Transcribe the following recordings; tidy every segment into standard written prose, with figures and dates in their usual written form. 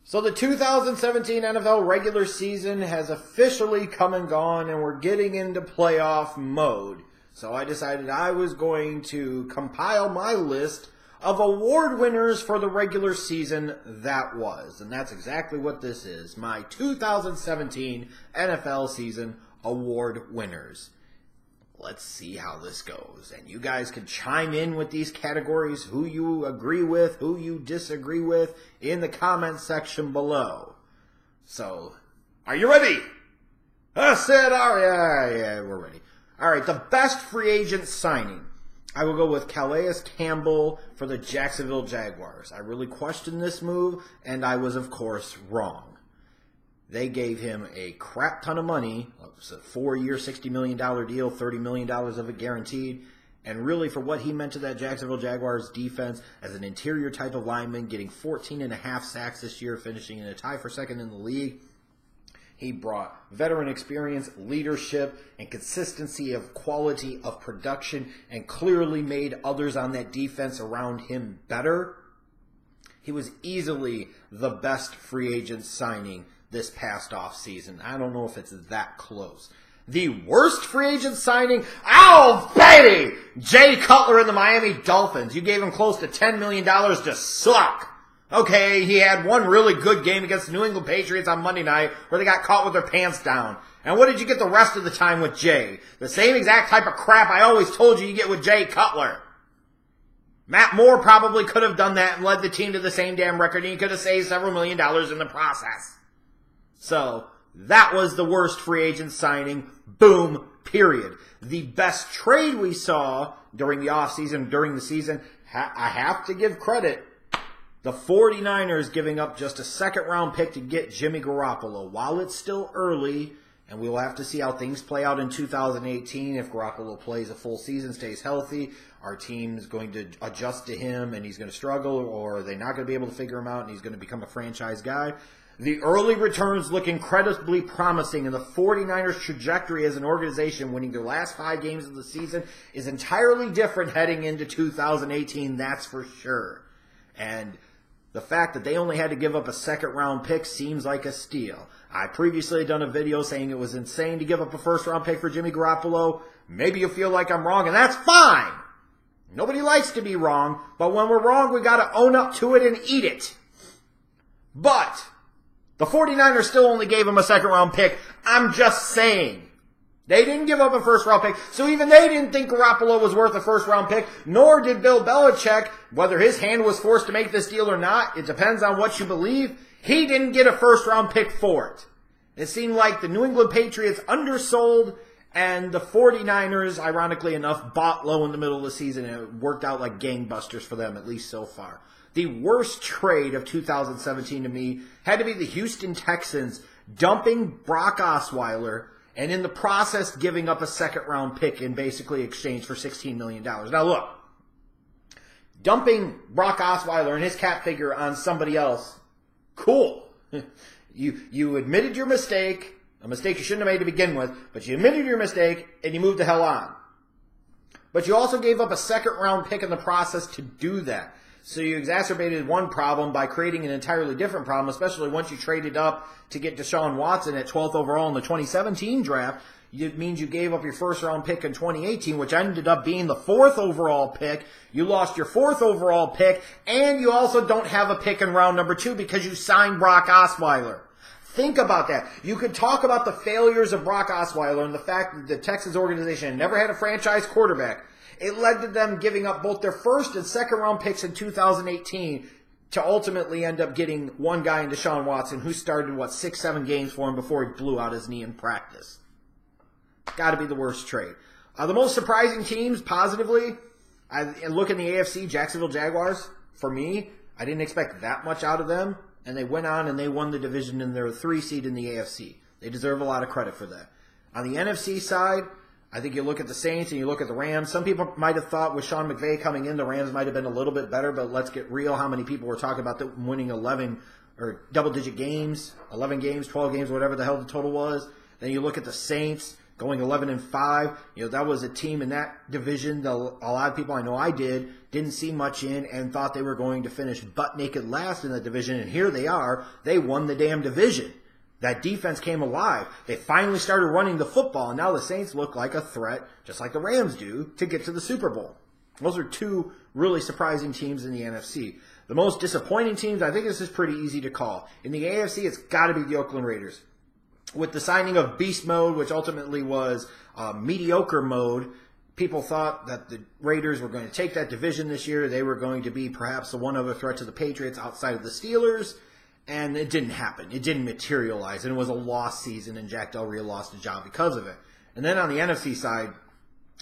So the 2017 NFL regular season has officially come and gone, and we're getting into playoff mode. So I decided I was going to compile my list of award winners for the regular season that was. And that's exactly what this is. My 2017 NFL season award winners. Let's see how this goes. And you guys can chime in with these categories, who you agree with, who you disagree with, in the comment section below. So, are you ready? I said, all right, yeah, we're ready. All right, the best free agent signing. I will go with Calais Campbell for the Jacksonville Jaguars. I really questioned this move, and I was, of course, wrong. They gave him a crap ton of money. It was a 4-year, $60 million deal, $30 million of it guaranteed. And really, for what he meant to that Jacksonville Jaguars defense as an interior type of lineman, getting 14.5 sacks this year, finishing in a tie for second in the league. He brought veteran experience, leadership, and consistency of quality of production, and clearly made others on that defense around him better. He was easily the best free agent signing this past offseason. I don't know if it's that close. The worst free agent signing? Oh, baby! Jay Cutler and the Miami Dolphins. You gave him close to $10 million to suck. Okay, he had one really good game against the New England Patriots on Monday night where they got caught with their pants down. And what did you get the rest of the time with Jay? The same exact type of crap I always told you get with Jay Cutler. Matt Moore probably could have done that and led the team to the same damn record, and he could have saved several $1 million in the process. So, that was the worst free agent signing. Boom. Period. The best trade we saw during the offseason, during the season, I have to give credit. The 49ers giving up just a second-round pick to get Jimmy Garoppolo. While it's still early, and we'll have to see how things play out in 2018, if Garoppolo plays a full season, stays healthy, our team's going to adjust to him and he's going to struggle, or are they not going to be able to figure him out and he's going to become a franchise guy. The early returns look incredibly promising, and the 49ers' trajectory as an organization, winning their last 5 games of the season, is entirely different heading into 2018, that's for sure. And the fact that they only had to give up a second-round pick seems like a steal. I previously had done a video saying it was insane to give up a first-round pick for Jimmy Garoppolo. Maybe you feel like I'm wrong, and that's fine. Nobody likes to be wrong, but when we're wrong, we got to own up to it and eat it. But the 49ers still only gave him a second-round pick. I'm just saying. They didn't give up a first-round pick, so even they didn't think Garoppolo was worth a first-round pick, nor did Bill Belichick. Whether his hand was forced to make this deal or not, it depends on what you believe. He didn't get a first-round pick for it. It seemed like the New England Patriots undersold, and the 49ers, ironically enough, bought low in the middle of the season, and it worked out like gangbusters for them, at least so far. The worst trade of 2017 to me had to be the Houston Texans dumping Brock Osweiler and in the process giving up a second-round pick in basically exchange for $16 million. Now look, dumping Brock Osweiler and his cap figure on somebody else, cool. You admitted your mistake, a mistake you shouldn't have made to begin with, but you admitted your mistake and you moved the hell on. But you also gave up a second-round pick in the process to do that. So you exacerbated one problem by creating an entirely different problem, especially once you traded up to get Deshaun Watson at 12th overall in the 2017 draft. It means you gave up your first-round pick in 2018, which ended up being the 4th overall pick. You lost your 4th overall pick, and you also don't have a pick in round number 2 because you signed Brock Osweiler. Think about that. You could talk about the failures of Brock Osweiler and the fact that the Texans organization never had a franchise quarterback. It led to them giving up both their first and second round picks in 2018 to ultimately end up getting one guy in Deshaun Watson who started, 6-7 games for him before he blew out his knee in practice. Got to be the worst trade. The most surprising teams, positively, look in the AFC, Jacksonville Jaguars. For me, I didn't expect that much out of them, and they went on and they won the division and they're a 3 seed in the AFC. They deserve a lot of credit for that. On the NFC side, I think you look at the Saints and you look at the Rams. Some people might have thought with Sean McVay coming in, the Rams might have been a little bit better, but let's get real. How many people were talking about them winning 11 or double-digit games, 11 games, 12 games, whatever the hell the total was. Then you look at the Saints, going 11-5. That was a team in that division that a lot of people, I know I didn't see much in and thought they were going to finish butt naked last in the division. And here they are. They won the damn division. That defense came alive. They finally started running the football, and now the Saints look like a threat, just like the Rams do, to get to the Super Bowl. Those are two really surprising teams in the NFC. The most disappointing teams, I think this is pretty easy to call. In the AFC, it's got to be the Oakland Raiders. With the signing of Beast Mode, which ultimately was mediocre mode, people thought that the Raiders were going to take that division this year. They were going to be perhaps the one other threat to the Patriots outside of the Steelers. And it didn't happen. It didn't materialize. And it was a lost season, and Jack Del Rio lost his job because of it. And then on the NFC side,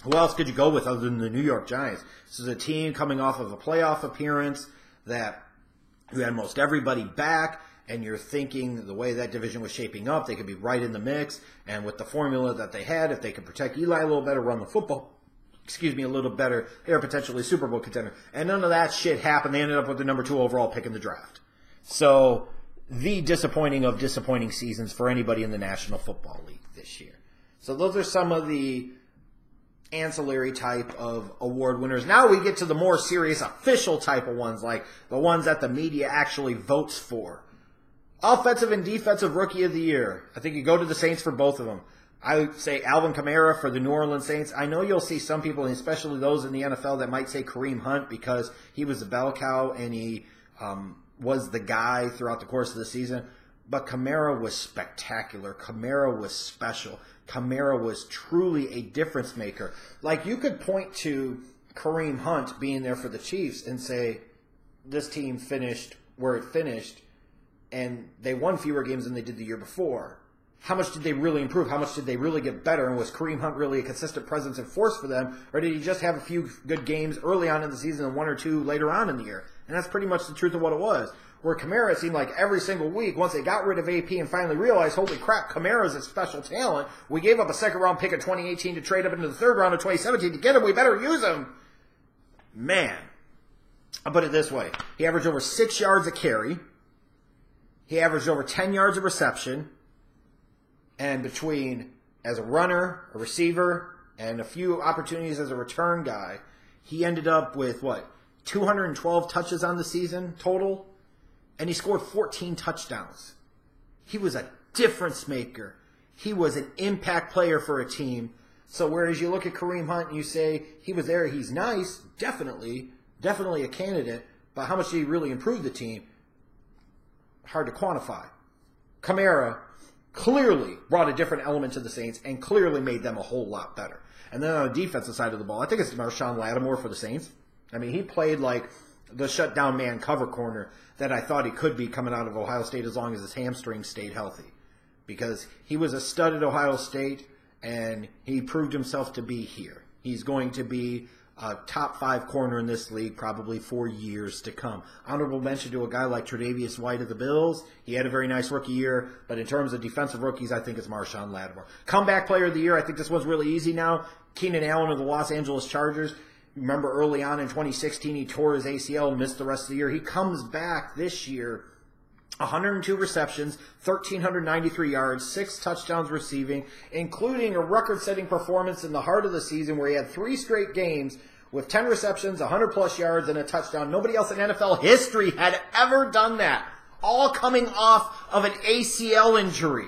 who else could you go with other than the New York Giants? This is a team coming off of a playoff appearance who had most everybody back, and you're thinking the way that division was shaping up, they could be right in the mix. And with the formula that they had, if they could protect Eli a little better, run the football, a little better, they're potentially a Super Bowl contender. And none of that shit happened. They ended up with the number 2 overall pick in the draft. So, the disappointing of disappointing seasons for anybody in the National Football League this year. So those are some of the ancillary type of award winners. Now we get to the more serious official type of ones, like the ones that the media actually votes for. Offensive and defensive rookie of the year. I think you go to the Saints for both of them. I would say Alvin Kamara for the New Orleans Saints. I know you'll see some people, especially those in the NFL, that might say Kareem Hunt because he was the bell cow and he was the guy throughout the course of the season. But Kamara was spectacular. Kamara was special. Kamara was truly a difference maker. Like, you could point to Kareem Hunt being there for the Chiefs and say, this team finished where it finished, and they won fewer games than they did the year before. How much did they really improve? How much did they really get better? And was Kareem Hunt really a consistent presence and force for them? Or did he just have a few good games early on in the season and 1 or 2 later on in the year? And that's pretty much the truth of what it was. Where Kamara seemed like every single week, once they got rid of AP and finally realized, holy crap, Kamara's a special talent. We gave up a second-round pick in 2018 to trade up into the third round of 2017 to get him. We better use him. Man. I'll put it this way. He averaged over 6 yards a carry. He averaged over 10 yards of reception. And between as a runner, a receiver, and a few opportunities as a return guy, he ended up with, 212 touches on the season total? And he scored 14 touchdowns. He was a difference maker. He was an impact player for a team. So whereas you look at Kareem Hunt and you say, he was there, he's nice, definitely a candidate, but how much did he really improve the team? Hard to quantify. Kamara clearly brought a different element to the Saints and clearly made them a whole lot better. And then on the defensive side of the ball, I think it's Marshawn Lattimore for the Saints. I mean, he played like the shutdown man cover corner that I thought he could be coming out of Ohio State as long as his hamstring stayed healthy. Because he was a stud at Ohio State and he proved himself to be here. He's going to be a top 5 corner in this league probably for years to come. Honorable mention to a guy like Tre'Davious White of the Bills. He had a very nice rookie year, but in terms of defensive rookies, I think it's Marshawn Lattimore. Comeback player of the year, I think this one's really easy now. Keenan Allen of the Los Angeles Chargers. Remember early on in 2016, he tore his ACL and missed the rest of the year. He comes back this year, 102 receptions, 1,393 yards, 6 touchdowns receiving, including a record-setting performance in the heart of the season where he had 3 straight games with 10 receptions, 100-plus yards, and a touchdown. Nobody else in NFL history had ever done that. All coming off of an ACL injury.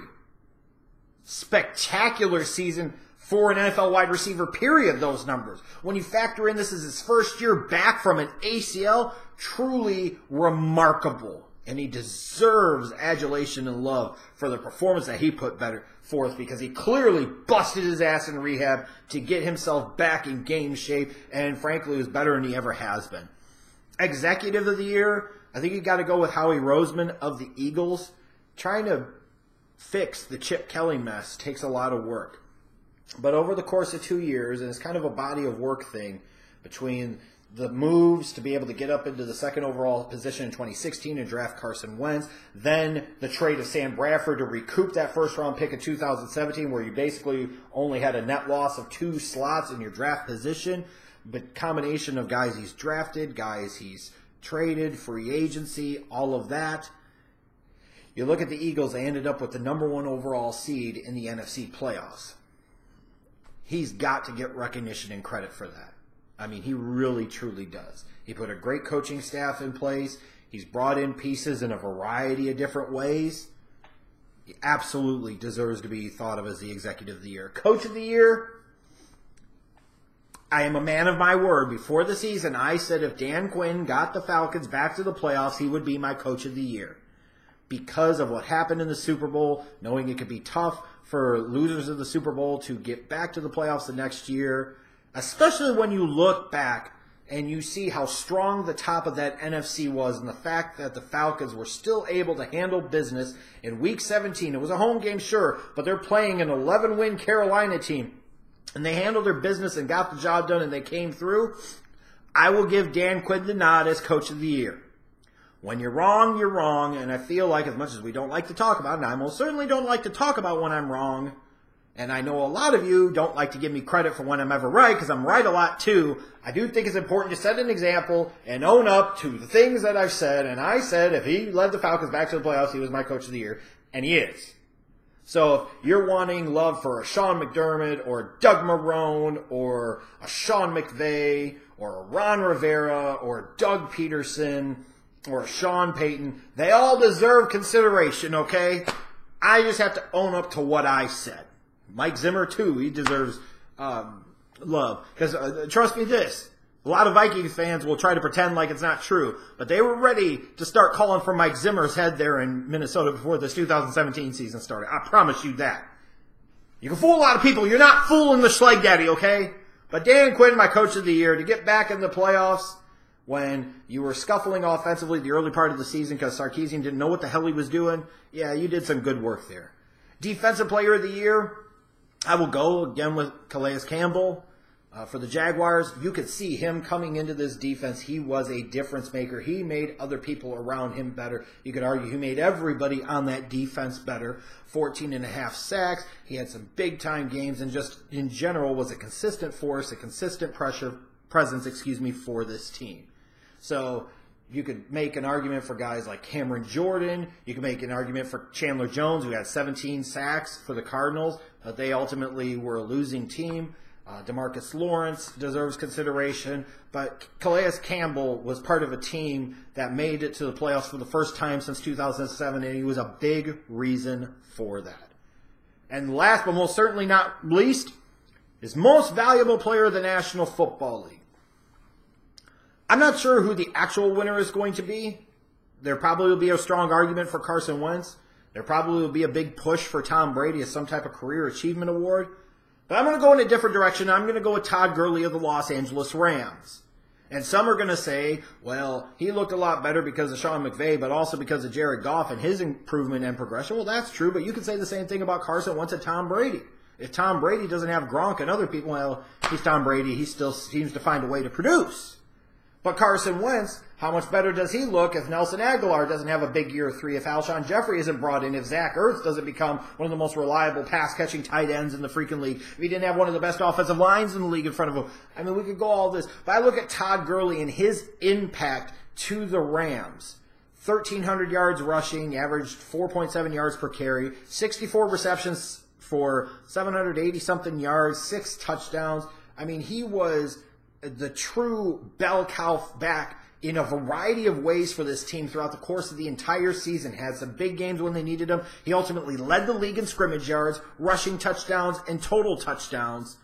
Spectacular season for an NFL wide receiver, period, those numbers. When you factor in this is his first year back from an ACL, truly remarkable. And he deserves adulation and love for the performance that he put forth because he clearly busted his ass in rehab to get himself back in game shape and frankly was better than he ever has been. Executive of the year, I think you got to go with Howie Roseman of the Eagles. Trying to fix the Chip Kelly mess takes a lot of work. But over the course of 2 years, and it's kind of a body of work thing between the moves to be able to get up into the second overall position in 2016 and draft Carson Wentz, then the trade of Sam Bradford to recoup that first-round pick in 2017 where you basically only had a net loss of 2 slots in your draft position, but combination of guys he's drafted, guys he's traded, free agency, all of that. You look at the Eagles, they ended up with the number 1 overall seed in the NFC playoffs. he's got to get recognition and credit for that. I mean, he really, truly does. He put a great coaching staff in place. He's brought in pieces in a variety of different ways. He absolutely deserves to be thought of as the executive of the year. Coach of the year, I am a man of my word. Before the season, I said if Dan Quinn got the Falcons back to the playoffs, he would be my coach of the year. Because of what happened in the Super Bowl, knowing it could be tough for losers of the Super Bowl to get back to the playoffs the next year, especially when you look back and you see how strong the top of that NFC was and the fact that the Falcons were still able to handle business in Week 17. It was a home game, sure, but they're playing an 11-win Carolina team. And they handled their business and got the job done and they came through. I will give Dan Quinn the nod as Coach of the Year. When you're wrong, you're wrong. And I feel like as much as we don't like to talk about it, and I most certainly don't like to talk about when I'm wrong, and I know a lot of you don't like to give me credit for when I'm ever right, because I'm right a lot too. I do think it's important to set an example and own up to the things that I've said. And I said if he led the Falcons back to the playoffs, he was my Coach of the Year. And he is. So if you're wanting love for a Sean McDermott or Doug Marrone or a Sean McVay or a Ron Rivera or Doug Peterson or a Sean Payton, they all deserve consideration, okay? I just have to own up to what I said. Mike Zimmer, too, he deserves love. Because trust me this, a lot of Vikings fans will try to pretend like it's not true, but they were ready to start calling for Mike Zimmer's head there in Minnesota before this 2017 season started. I promise you that. You can fool a lot of people. You're not fooling the Schleg Daddy, okay? But Dan Quinn, my Coach of the Year, to get back in the playoffs when you were scuffling offensively the early part of the season because Sarkisian didn't know what the hell he was doing, yeah, you did some good work there. Defensive Player of the Year, I will go again with Calais Campbell. For the Jaguars, you could see him coming into this defense. He was a difference maker. He made other people around him better. You could argue he made everybody on that defense better. 14.5 sacks. He had some big-time games and just in general was a consistent force, a consistent presence for this team. So you could make an argument for guys like Cameron Jordan. You could make an argument for Chandler Jones, who had 17 sacks for the Cardinals. But they ultimately were a losing team. DeMarcus Lawrence deserves consideration, but Calais Campbell was part of a team that made it to the playoffs for the first time since 2007, and he was a big reason for that. And last but most certainly not least is most valuable player of the National Football League. I'm not sure who the actual winner is going to be. There probably will be a strong argument for Carson Wentz. There probably will be a big push for Tom Brady as some type of career achievement award. But I'm going to go in a different direction. I'm going to go with Todd Gurley of the Los Angeles Rams. And some are going to say, well, he looked a lot better because of Sean McVay, but also because of Jared Goff and his improvement and progression. Well, that's true, but you could say the same thing about Carson Wentz and Tom Brady. If Tom Brady doesn't have Gronk and other people, well, he's Tom Brady. He still seems to find a way to produce. But Carson Wentz, how much better does he look if Nelson Aguilar doesn't have a big year 3, if Alshon Jeffrey isn't brought in, if Zach Ertz doesn't become one of the most reliable pass-catching tight ends in the freaking league, if he didn't have one of the best offensive lines in the league in front of him. I mean, we could go all this. But I look at Todd Gurley and his impact to the Rams. 1,300 yards rushing, averaged 4.7 yards per carry, 64 receptions for 780-something yards, 6 touchdowns. I mean, he was the true bell cow back in a variety of ways for this team throughout the course of the entire season. Had some big games when they needed him. He ultimately led the league in scrimmage yards, rushing touchdowns, and total touchdowns.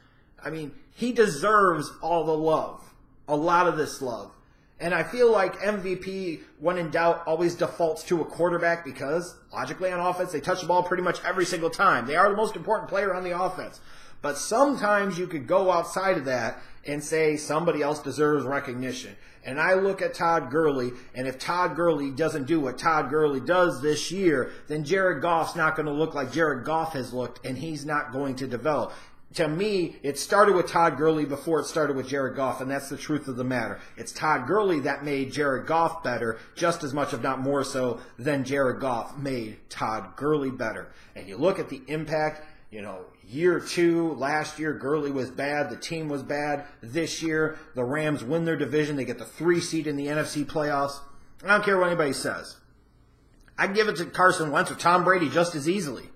I mean, he deserves all the love. A lot of this love. And I feel like MVP, when in doubt, always defaults to a quarterback because, logically on offense, they touch the ball pretty much every single time. They are the most important player on the offense. But sometimes you could go outside of that and say somebody else deserves recognition. And I look at Todd Gurley, and if Todd Gurley doesn't do what Todd Gurley does this year, then Jared Goff's not going to look like Jared Goff has looked, and he's not going to develop. To me, it started with Todd Gurley before it started with Jared Goff, and that's the truth of the matter. It's Todd Gurley that made Jared Goff better, just as much, if not more so, than Jared Goff made Todd Gurley better. And you look at the impact, year 2, last year, Gurley was bad. The team was bad. This year, the Rams win their division. They get the 3 seed in the NFC playoffs. I don't care what anybody says. I'd give it to Carson Wentz or Tom Brady just as easily.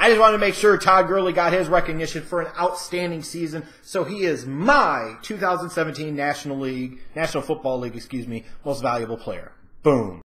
I just wanted to make sure Todd Gurley got his recognition for an outstanding season, so he is my 2017 National Football League, most valuable player. Boom.